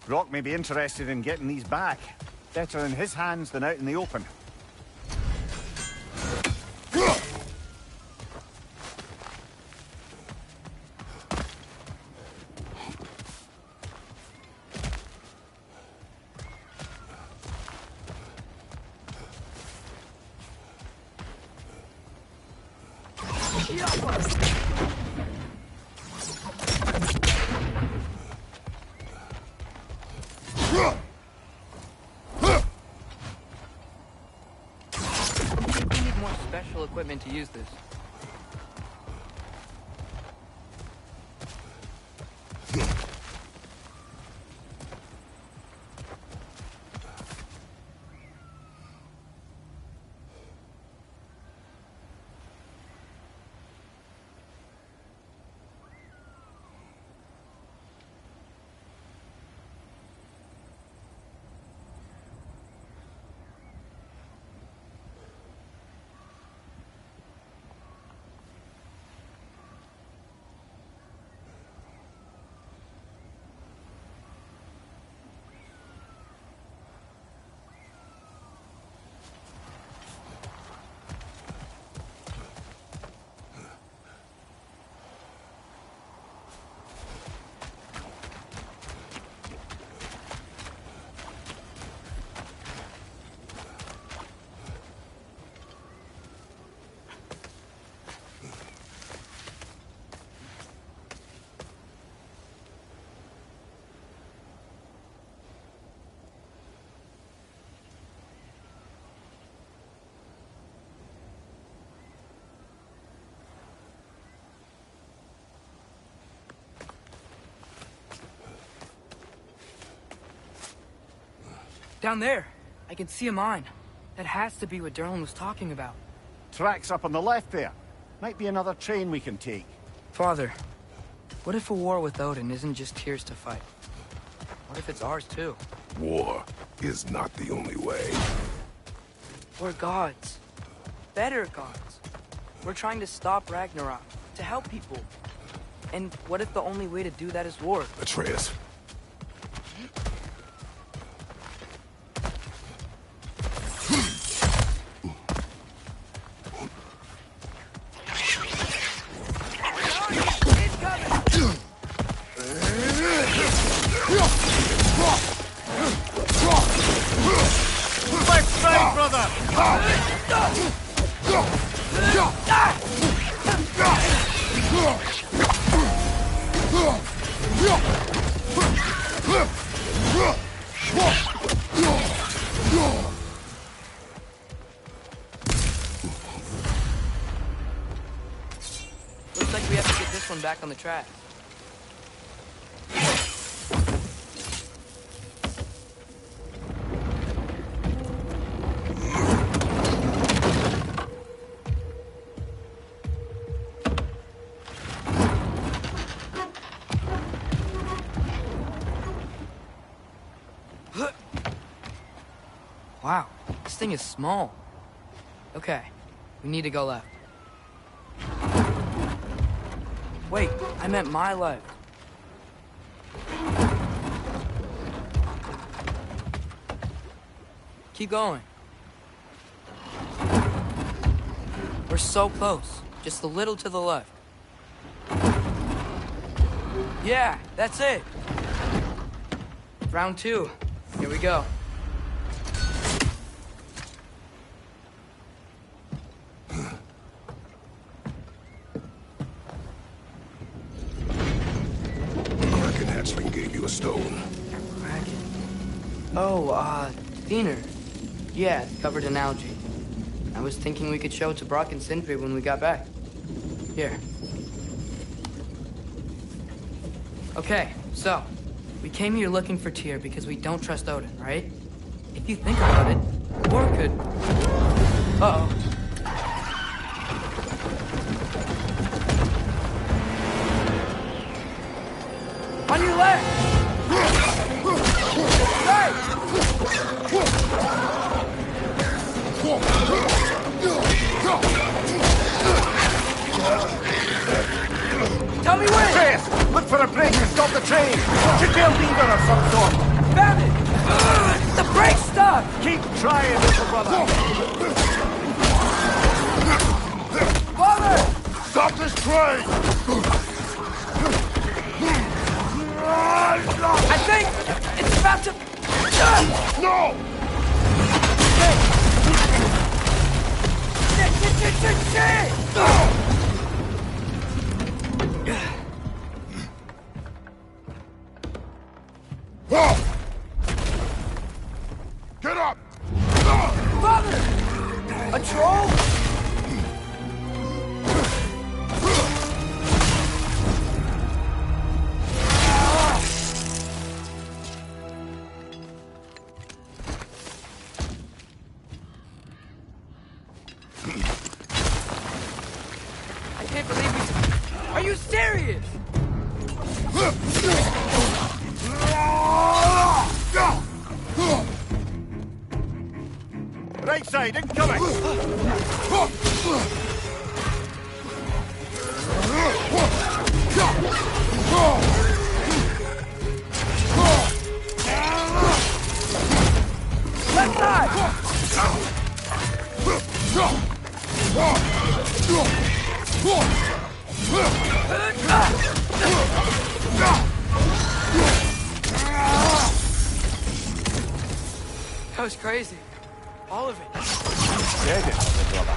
Brock may be interested in getting these back. Better in his hands than out in the open. We need more special equipment to use this. Down there, I can see a mine. That has to be what Derlin was talking about. Tracks up on the left there. Might be another train we can take. Father, what if a war with Odin isn't just Tyr's to fight? What if it's ours too? War is not the only way. We're gods. Better gods. We're trying to stop Ragnarok, to help people. And what if the only way to do that is war? Atreus. Left side, brother! Looks like we have to get this one back on the track. Wow, this thing is small. Okay, We need to go left. Wait, I meant my left. Keep going. We're so close. Just a little to the left. Yeah, that's it. Round 2. Here we go. Kraken hatchling gave you a stone. Kraken. Oh, Thinner. Yeah, covered in algae. I was thinking we could show it to Brock and Sindri when we got back. Here. Okay, so, we came here looking for Tyr because we don't trust Odin, right? If you think about it, War could... Uh-oh. On your left! Right! Tell me where! Chase! Look for a break to stop the train! Chicken lever of some sort! Found it! The brake's stuck! Keep trying, little brother! Father! Stop this train! I think it's about to... No! Get up! Father! A troll? I can't believe we... Are you serious? Right side, incoming! Left side! That was crazy. All of it. Dead it, little brother.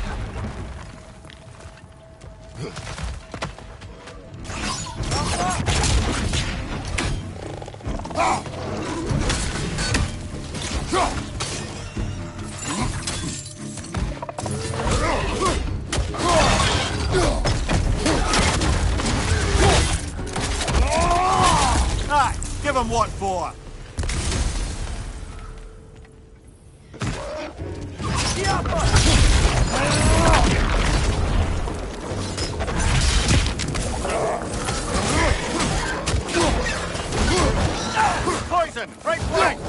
Aye, give him what for. Poison! Right flank!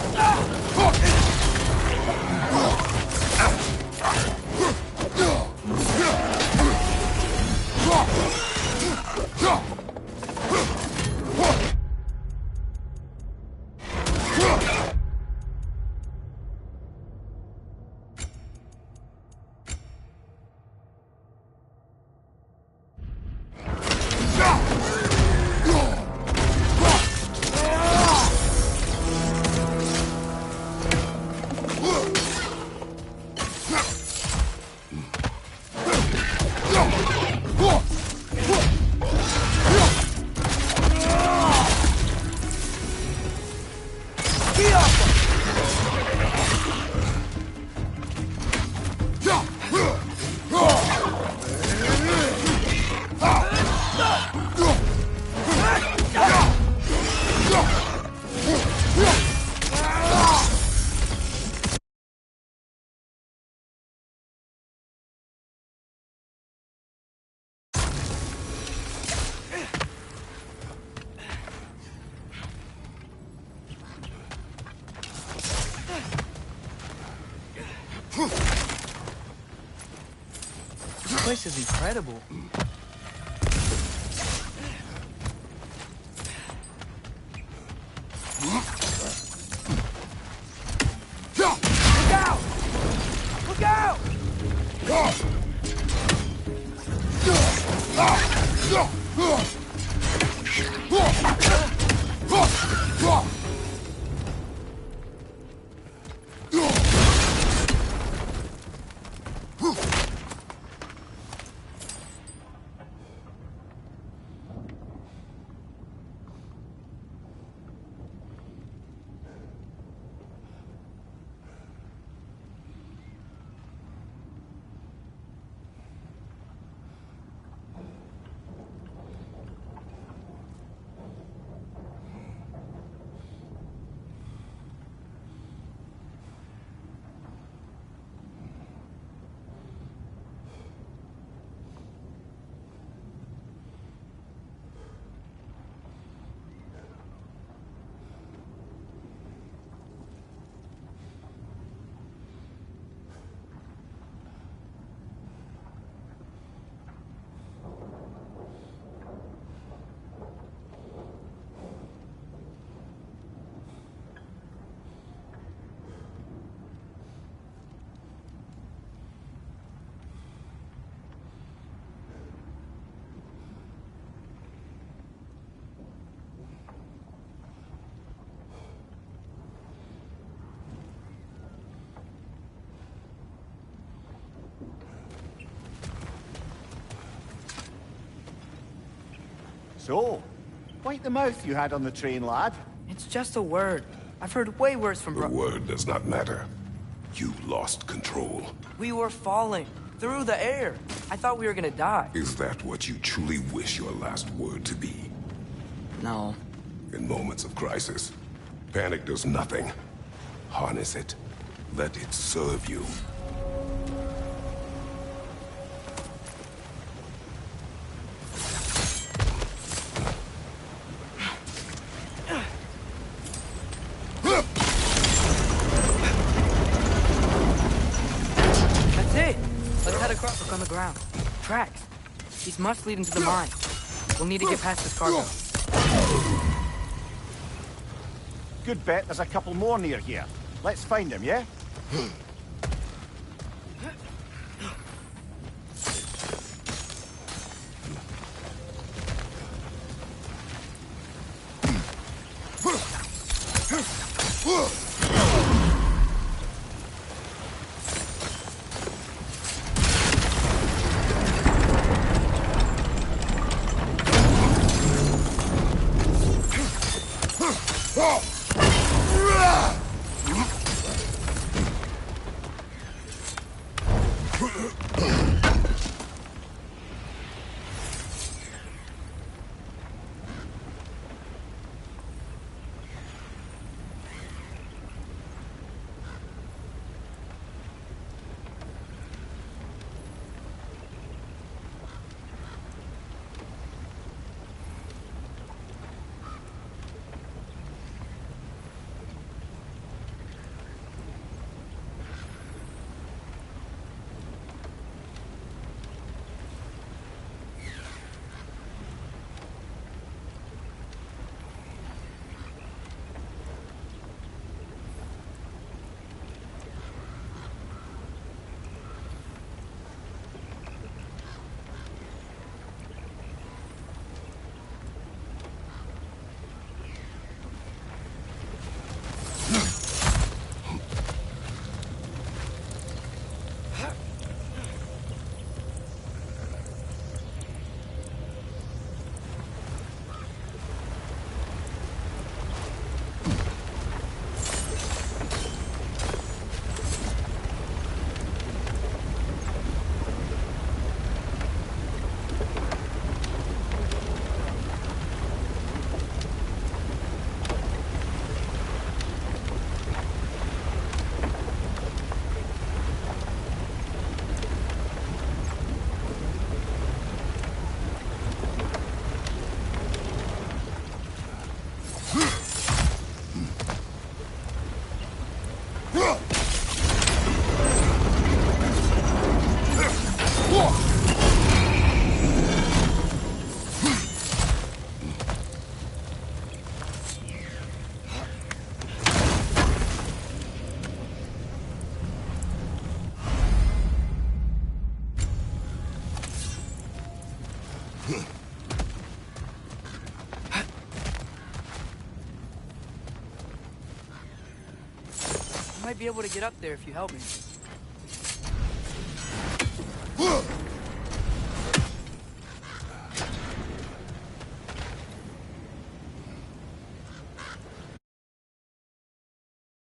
place is incredible. Look out! Look out! So, wipe the mouth you had on the train, lad. It's just a word. I've heard way worse from The word does not matter. You lost control. We were falling through the air. I thought we were gonna die. Is that what you truly wish your last word to be? No. In moments of crisis, panic does nothing. Harness it. Let it serve you. That's it. Let's head across. Look on the ground. Tracks. These must lead into the mine. We'll need to get past this cargo. Good bet there's a couple more near here. Let's find them, yeah? I might be able to get up there if you help me.